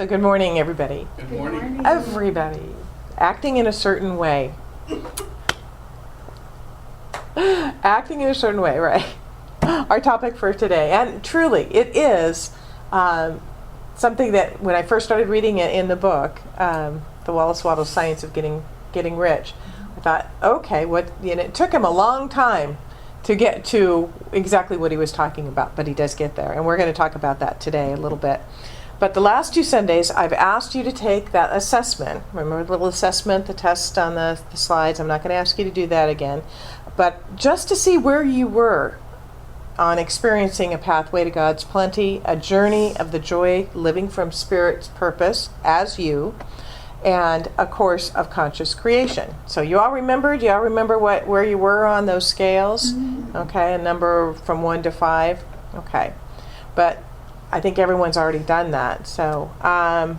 So good morning, everybody. Good morning. Everybody. Acting in a certain way. Acting in a certain way, right? Our topic for today. And truly, it is something that when I first started reading it in the book, The Wallace Wattles Science of Getting Rich, I thought, okay, it took him a long time to get to exactly what he was talking about, but he does get there. And we're going to talk about that today a little bit. But the last 2 Sundays, I've asked you to take that assessment. Remember the little assessment, the test on the slides? I'm not going to ask you to do that again. But just to see where you were on experiencing a pathway to God's plenty, a journey of the joy living from Spirit's purpose as you, and a course of conscious creation. So you all remember? Do you all remember where you were on those scales? Mm-hmm. Okay, a number from 1 to 5. Okay, but I think everyone's already done that. So I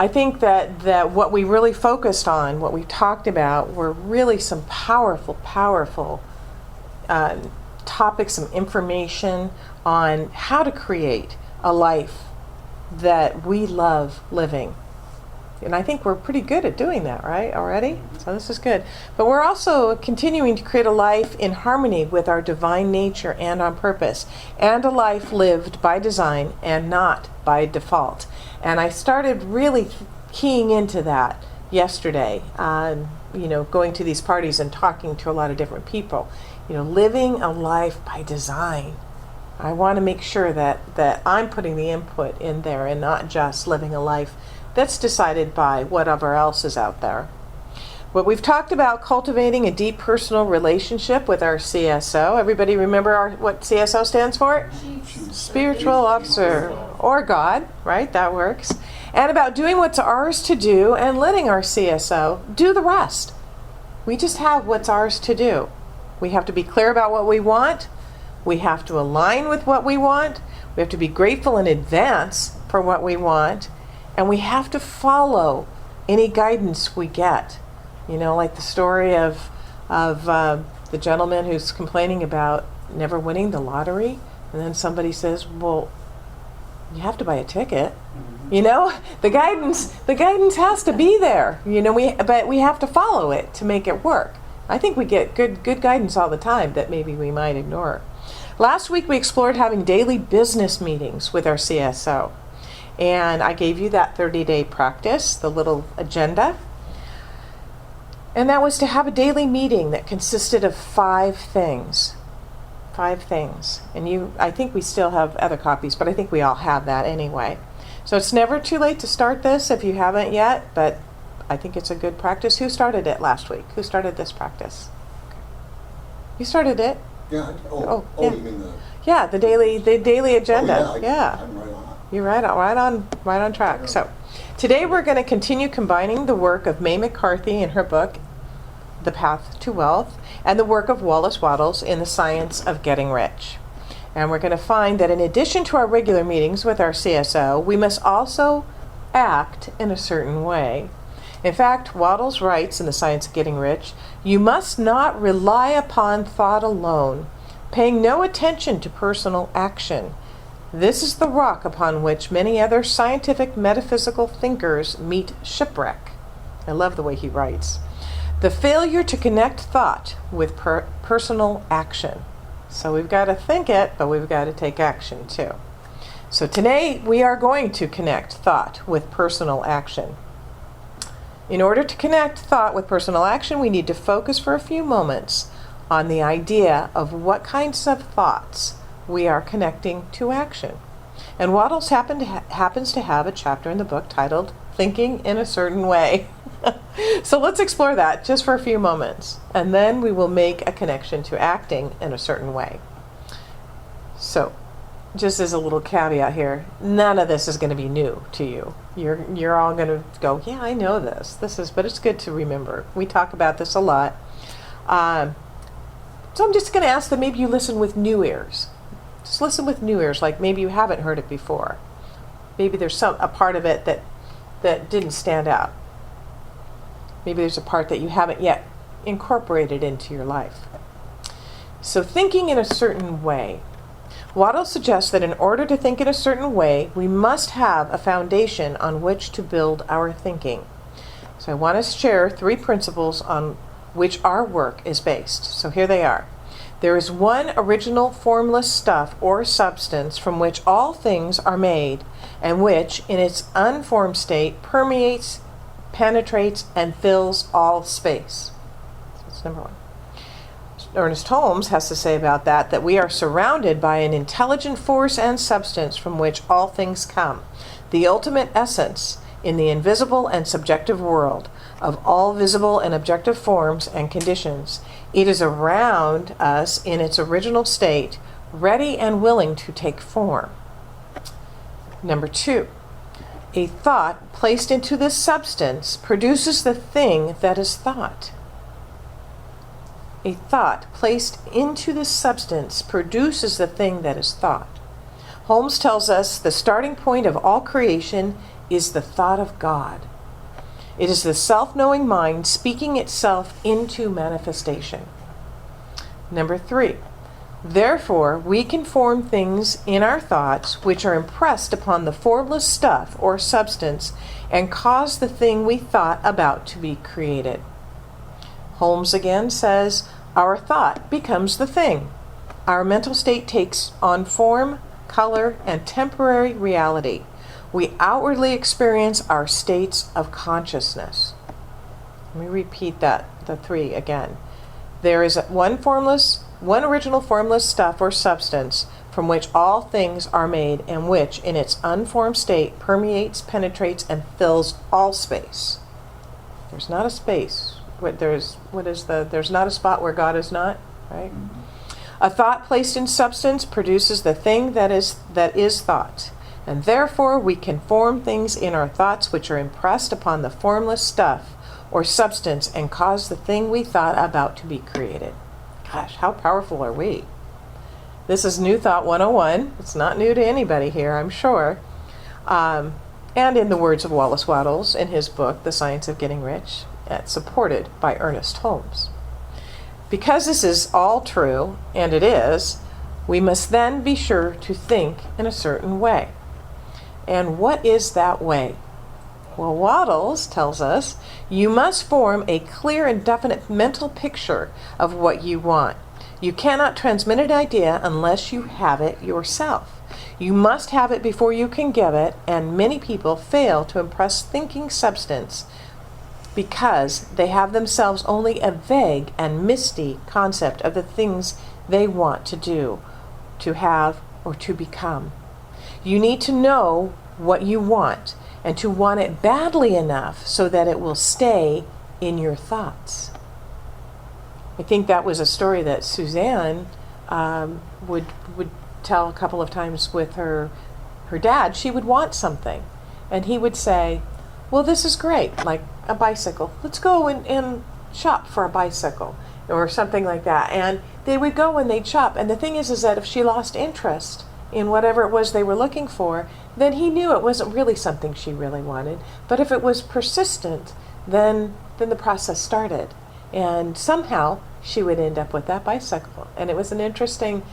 think that what we really focused on, what we talked about, were really some powerful topics, some information on how to create a life that we love living. And I think we're pretty good at doing that, right, already? So this is good. But we're also continuing to create a life in harmony with our divine nature and on purpose, and a life lived by design and not by default. And I started really keying into that yesterday, going to these parties and talking to a lot of different people. Living a life by design. I want to make sure that I'm putting the input in there and not just living a life that's decided by whatever else is out there. But we've talked about cultivating a deep personal relationship with our CSO. Everybody remember what CSO stands for? Spiritual Officer, or God, right? That works. And about doing what's ours to do and letting our CSO do the rest. We just have what's ours to do. We have to be clear about what we want. We have to align with what we want. We have to be grateful in advance for what we want. And we have to follow any guidance we get. Like the story of the gentleman who's complaining about never winning the lottery. And then somebody says, well, you have to buy a ticket. Mm-hmm. The guidance has to be there. But we have to follow it to make it work. I think we get good guidance all the time that maybe we might ignore. Last week we explored having daily business meetings with our CSO. And I gave you that 30-day practice, the little agenda. And that was to have a daily meeting that consisted of 5 things. 5 things. And I think we still have other copies, but I think we all have that anyway. So it's never too late to start this if you haven't yet, but I think it's a good practice. Who started it last week? Who started this practice? You started it. Yeah. Yeah. You mean the... Yeah, the daily agenda. Yeah. I'm right on. You're right on track. So today we're going to continue combining the work of Mae McCarthy in her book, The Path to Wealth, and the work of Wallace Wattles in The Science of Getting Rich. And we're going to find that in addition to our regular meetings with our CSO, we must also act in a certain way. In fact, Wattles writes in The Science of Getting Rich, you must not rely upon thought alone, paying no attention to personal action. This is the rock upon which many other scientific metaphysical thinkers meet shipwreck. I love the way he writes. The failure to connect thought with personal action. So we've got to think it, but we've got to take action too. So today we are going to connect thought with personal action. In order to connect thought with personal action, we need to focus for a few moments on the idea of what kinds of thoughts we are connecting to action. And Wattles happens to have a chapter in the book titled Thinking in a Certain Way. So let's explore that just for a few moments, and then we will make a connection to acting in a certain way. So, just as a little caveat here, none of this is going to be new to you. You're all going to go, yeah, I know this. But it's good to remember. We talk about this a lot. So I'm just going to ask that maybe you listen with new ears. Just listen with new ears, like maybe you haven't heard it before. Maybe there's a part of it that didn't stand out. Maybe there's a part that you haven't yet incorporated into your life. So thinking in a certain way. Waddell suggests that in order to think in a certain way, we must have a foundation on which to build our thinking. So I want to share 3 principles on which our work is based. So here they are. There is one original formless stuff or substance from which all things are made, and which, in its unformed state, permeates, penetrates, and fills all space. That's number 1. Ernest Holmes has to say about that we are surrounded by an intelligent force and substance from which all things come, the ultimate essence in the invisible and subjective world of all visible and objective forms and conditions. It is around us in its original state, ready and willing to take form. Number 2, a thought placed into this substance produces the thing that is thought. A thought placed into this substance produces the thing that is thought. Holmes tells us the starting point of all creation is the thought of God. It is the self-knowing mind speaking itself into manifestation. Number 3, therefore, we can form things in our thoughts which are impressed upon the formless stuff or substance and cause the thing we thought about to be created. Holmes again says, our thought becomes the thing. Our mental state takes on form, color, and temporary reality. We outwardly experience our states of consciousness. Let me repeat the 3 again. There is one original formless stuff or substance from which all things are made, and which, in its unformed state, permeates, penetrates, and fills all space. There's not a space. There's not a spot where God is not, right? A thought placed in substance produces the thing that is thought. And therefore we can form things in our thoughts which are impressed upon the formless stuff or substance and cause the thing we thought about to be created. Gosh, how powerful are we? This is New Thought 101. It's not new to anybody here, I'm sure. And in the words of Wallace Wattles in his book, The Science of Getting Rich, supported by Ernest Holmes. Because this is all true, and it is, we must then be sure to think in a certain way. And what is that way? Well, Waddles tells us you must form a clear and definite mental picture of what you want. You cannot transmit an idea unless you have it yourself. You must have it before you can give it, and many people fail to impress thinking substance because they have themselves only a vague and misty concept of the things they want to do, to have, or to become. You need to know what you want, and to want it badly enough so that it will stay in your thoughts. I think that was a story that Suzanne would tell a couple of times with her dad. She would want something, and he would say, well, this is great, like a bicycle. Let's go and shop for a bicycle, or something like that. And they would go and they'd shop. And the thing is that if she lost interest in whatever it was they were looking for, then he knew it wasn't really something she really wanted. But if it was persistent, then the process started. And somehow she would end up with that bicycle. And it was an interesting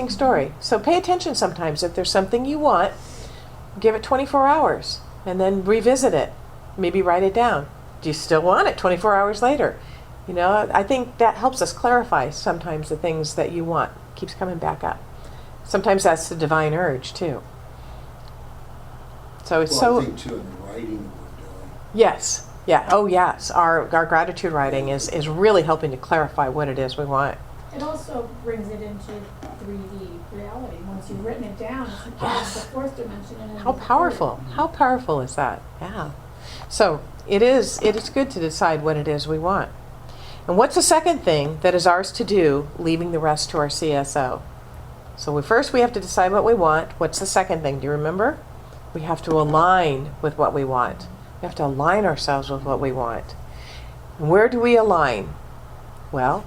story. So pay attention sometimes. If there's something you want, give it 24 hours and then revisit it. Maybe write it down. Do you still want it 24 hours later? You know, I think that helps us clarify sometimes the things that you want. Keeps coming back up. Sometimes that's the divine urge too. So it's I think too, in the writing that we're doing. Yes. Yeah. Oh yes. Our gratitude writing is really helping to clarify what it is we want. It also brings it into 3D reality. Once you've written it down, it's the fourth dimension. And How powerful. How powerful is that? Yeah. So it is good to decide what it is we want. And what's the second thing that is ours to do, leaving the rest to our CSO? So we have to decide what we want. What's the second thing? Do you remember? We have to align with what we want. We have to align ourselves with what we want. And where do we align? Well,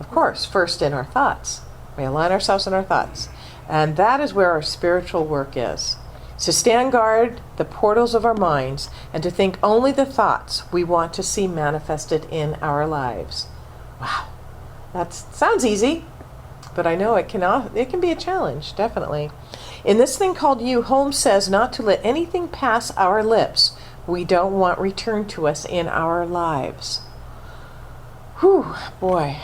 of course, first in our thoughts. We align ourselves in our thoughts. And that is where our spiritual work is. To stand guard the portals of our minds and to think only the thoughts we want to see manifested in our lives. Wow, that sounds easy. But I know it can be a challenge, definitely. In this thing called you, Holmes says not to let anything pass our lips we don't want returned to us in our lives. Whew, boy,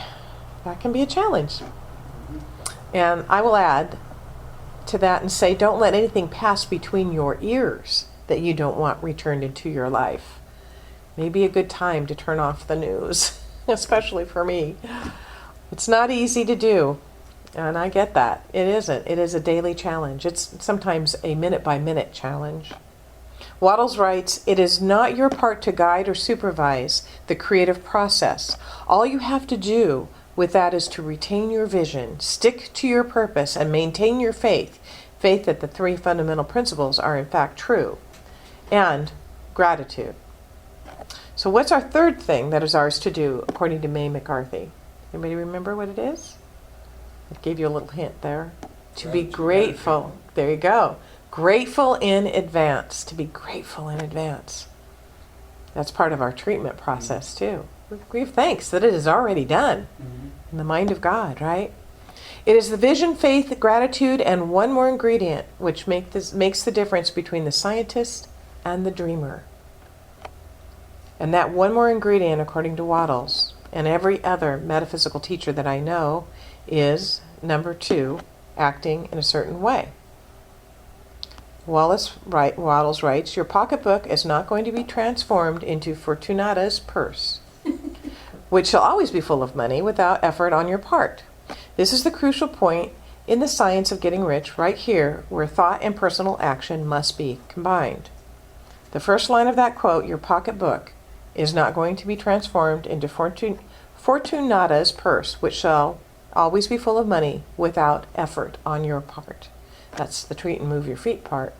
that can be a challenge. And I will add to that and say, don't let anything pass between your ears that you don't want returned into your life. Maybe a good time to turn off the news, especially for me. It's not easy to do, and I get that. It isn't. It is a daily challenge. It's sometimes a minute-by-minute challenge. Wattles writes, it is not your part to guide or supervise the creative process. All you have to do with that is to retain your vision, stick to your purpose, and maintain your faith that the three fundamental principles are in fact true, and gratitude. So what's our third thing that is ours to do, according to May McCarthy? Anybody remember what it is? I gave you a little hint there. To be grateful. There you go. Grateful in advance. To be grateful in advance. That's part of our treatment process too. We give thanks that it is already done in the mind of God, right? It is the vision, faith, gratitude, and one more ingredient which makes the difference between the scientist and the dreamer. And that one more ingredient, according to Wattles and every other metaphysical teacher that I know, is number 2, acting in a certain way. Wattles writes, your pocketbook is not going to be transformed into Fortunata's purse, which shall always be full of money without effort on your part. This is the crucial point in the science of getting rich, right here, where thought and personal action must be combined. The first line of that quote, your pocketbook is not going to be transformed into Fortunata's purse, which shall always be full of money without effort on your part. That's the treat and move your feet part.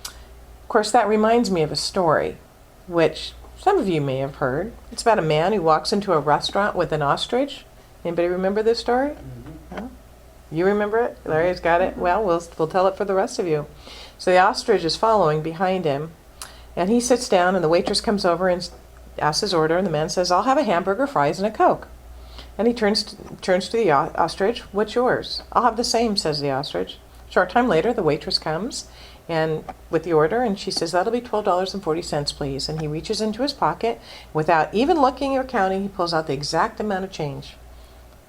Of course, that reminds me of a story, which some of you may have heard. It's about a man who walks into a restaurant with an ostrich. Anybody remember this story? No? You remember it? Larry's got it? Well, we'll tell it for the rest of you. So the ostrich is following behind him, and he sits down, and the waitress comes over and asks his order, and the man says, I'll have a hamburger, fries, and a Coke. And he turns to the ostrich, what's yours? I'll have the same, says the ostrich. Short time later, the waitress comes and with the order, and she says, that'll be $12.40, please. And he reaches into his pocket. Without even looking or counting, he pulls out the exact amount of change,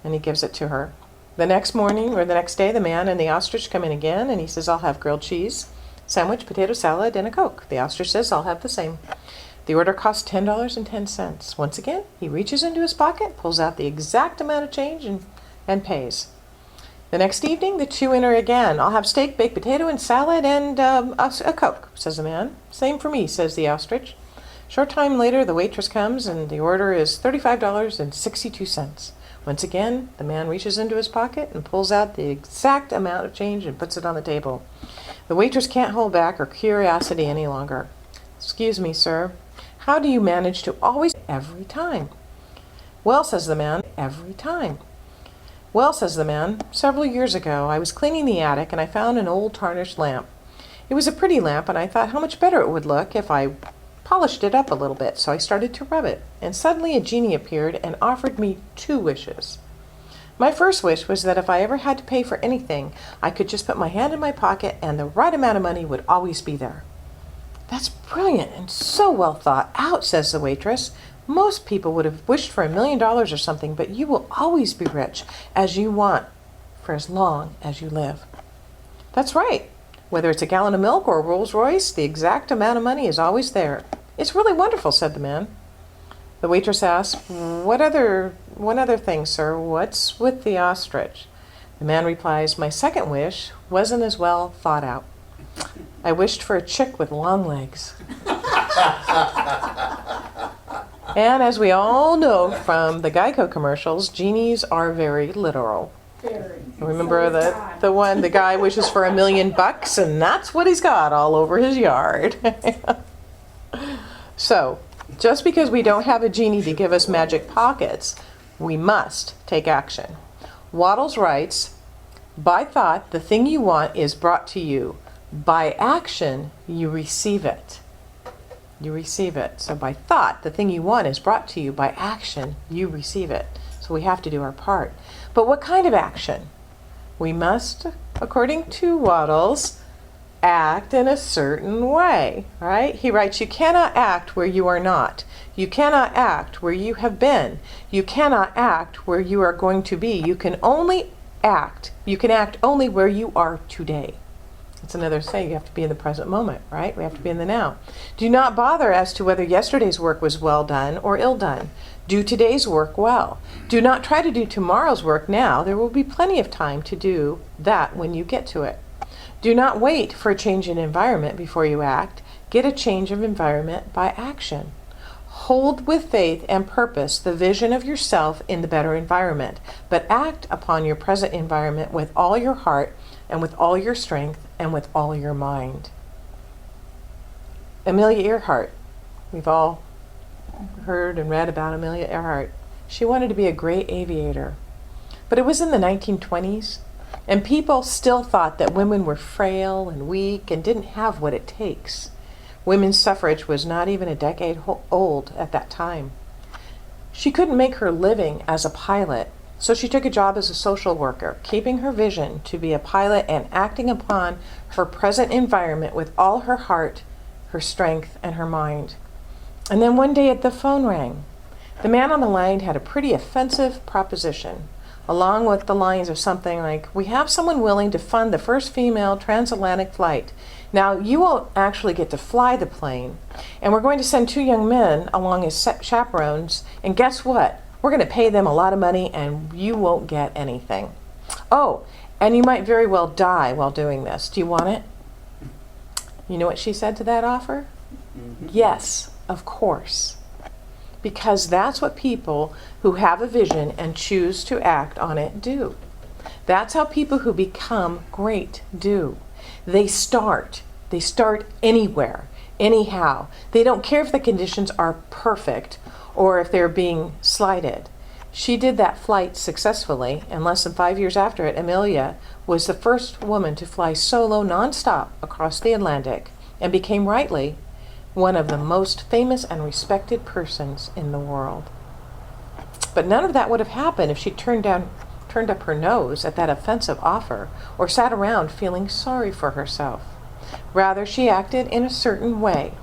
and he gives it to her. The next morning, or the next day, the man and the ostrich come in again, and he says, I'll have grilled cheese, sandwich, potato salad, and a Coke. The ostrich says, I'll have the same. The order costs $10.10. Once again, he reaches into his pocket, pulls out the exact amount of change, and pays. The next evening, the two enter again. I'll have steak, baked potato, and salad, and a Coke, says the man. Same for me, says the ostrich. Short time later, the waitress comes, and the order is $35.62. Once again, the man reaches into his pocket and pulls out the exact amount of change and puts it on the table. The waitress can't hold back her curiosity any longer. Excuse me, sir. How do you manage to always every time? Well, says the man, every time. Well, says the man, several years ago I was cleaning the attic and I found an old tarnished lamp. It was a pretty lamp, and I thought how much better it would look if I polished it up a little bit, so I started to rub it, and suddenly a genie appeared and offered me 2 wishes. My first wish was that if I ever had to pay for anything, I could just put my hand in my pocket and the right amount of money would always be there. That's brilliant and so well thought out, says the waitress. Most people would have wished for $1 million or something, but you will always be rich as you want for as long as you live. That's right. Whether it's a gallon of milk or a Rolls Royce, the exact amount of money is always there. It's really wonderful, said the man. The waitress asked, one other thing, sir. What's with the ostrich? The man replies, my second wish wasn't as well thought out. I wished for a chick with long legs. And as we all know from the Geico commercials, genies are very literal. Very. Remember So is God. the guy wishes for $1 million, and that's what he's got all over his yard. So, just because we don't have a genie to give us magic pockets, we must take action. Wattles writes, by thought, the thing you want is brought to you. By action, you receive it. You receive it. So by thought, the thing you want is brought to you. By action, you receive it. So we have to do our part. But what kind of action? We must, according to Waddles, act in a certain way, right? He writes, you cannot act where you are not. You cannot act where you have been. You cannot act where you are going to be. You can act only where you are today. It's another saying, you have to be in the present moment, right? We have to be in the now. Do not bother as to whether yesterday's work was well done or ill done. Do today's work well. Do not try to do tomorrow's work now. There will be plenty of time to do that when you get to it. Do not wait for a change in environment before you act. Get a change of environment by action. Hold with faith and purpose the vision of yourself in the better environment, but act upon your present environment with all your heart and with all your strength and with all your mind. Amelia Earhart. We've all heard and read about Amelia Earhart. She wanted to be a great aviator. But it was in the 1920s, and people still thought that women were frail and weak and didn't have what it takes. Women's suffrage was not even a decade old at that time. She couldn't make her living as a pilot, so she took a job as a social worker, keeping her vision to be a pilot and acting upon her present environment with all her heart, her strength, and her mind. And then one day the phone rang. The man on the line had a pretty offensive proposition, along with the lines of something like, "We have someone willing to fund the first female transatlantic flight. Now, you won't actually get to fly the plane, and we're going to send 2 young men along as chaperones, and guess what? We're going to pay them a lot of money, and you won't get anything. Oh, and you might very well die while doing this. Do you want it?" You know what she said to that offer? Yes, of course. Because that's what people who have a vision and choose to act on it do. That's how people who become great do. They start anywhere, anyhow. They don't care if the conditions are perfect or if they're being slighted. She did that flight successfully, and less than 5 years after it, Amelia was the first woman to fly solo nonstop across the Atlantic and became rightly one of the most famous and respected persons in the world. But none of that would have happened if she turned up her nose at that offensive offer or sat around feeling sorry for herself. Rather, she acted in a certain way.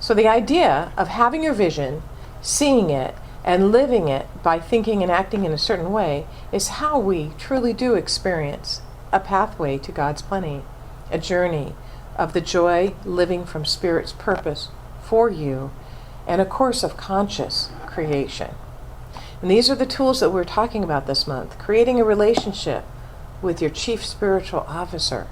So the idea of having your vision, seeing it, and living it by thinking and acting in a certain way is how we truly do experience a pathway to God's plenty, a journey of the joy living from Spirit's purpose for you, and a course of conscious creation. And these are the tools that we're talking about this month. Creating a relationship with your chief spiritual officer,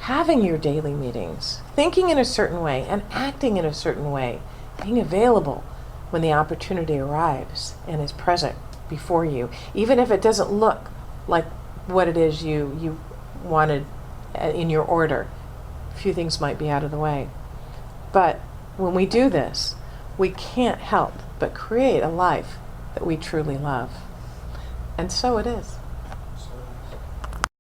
having your daily meetings, thinking in a certain way and acting in a certain way, being available when the opportunity arrives and is present before you, even if it doesn't look like what it is you wanted in your order. A few things might be out of the way. But when we do this, we can't help but create a life that we truly love. And so it is.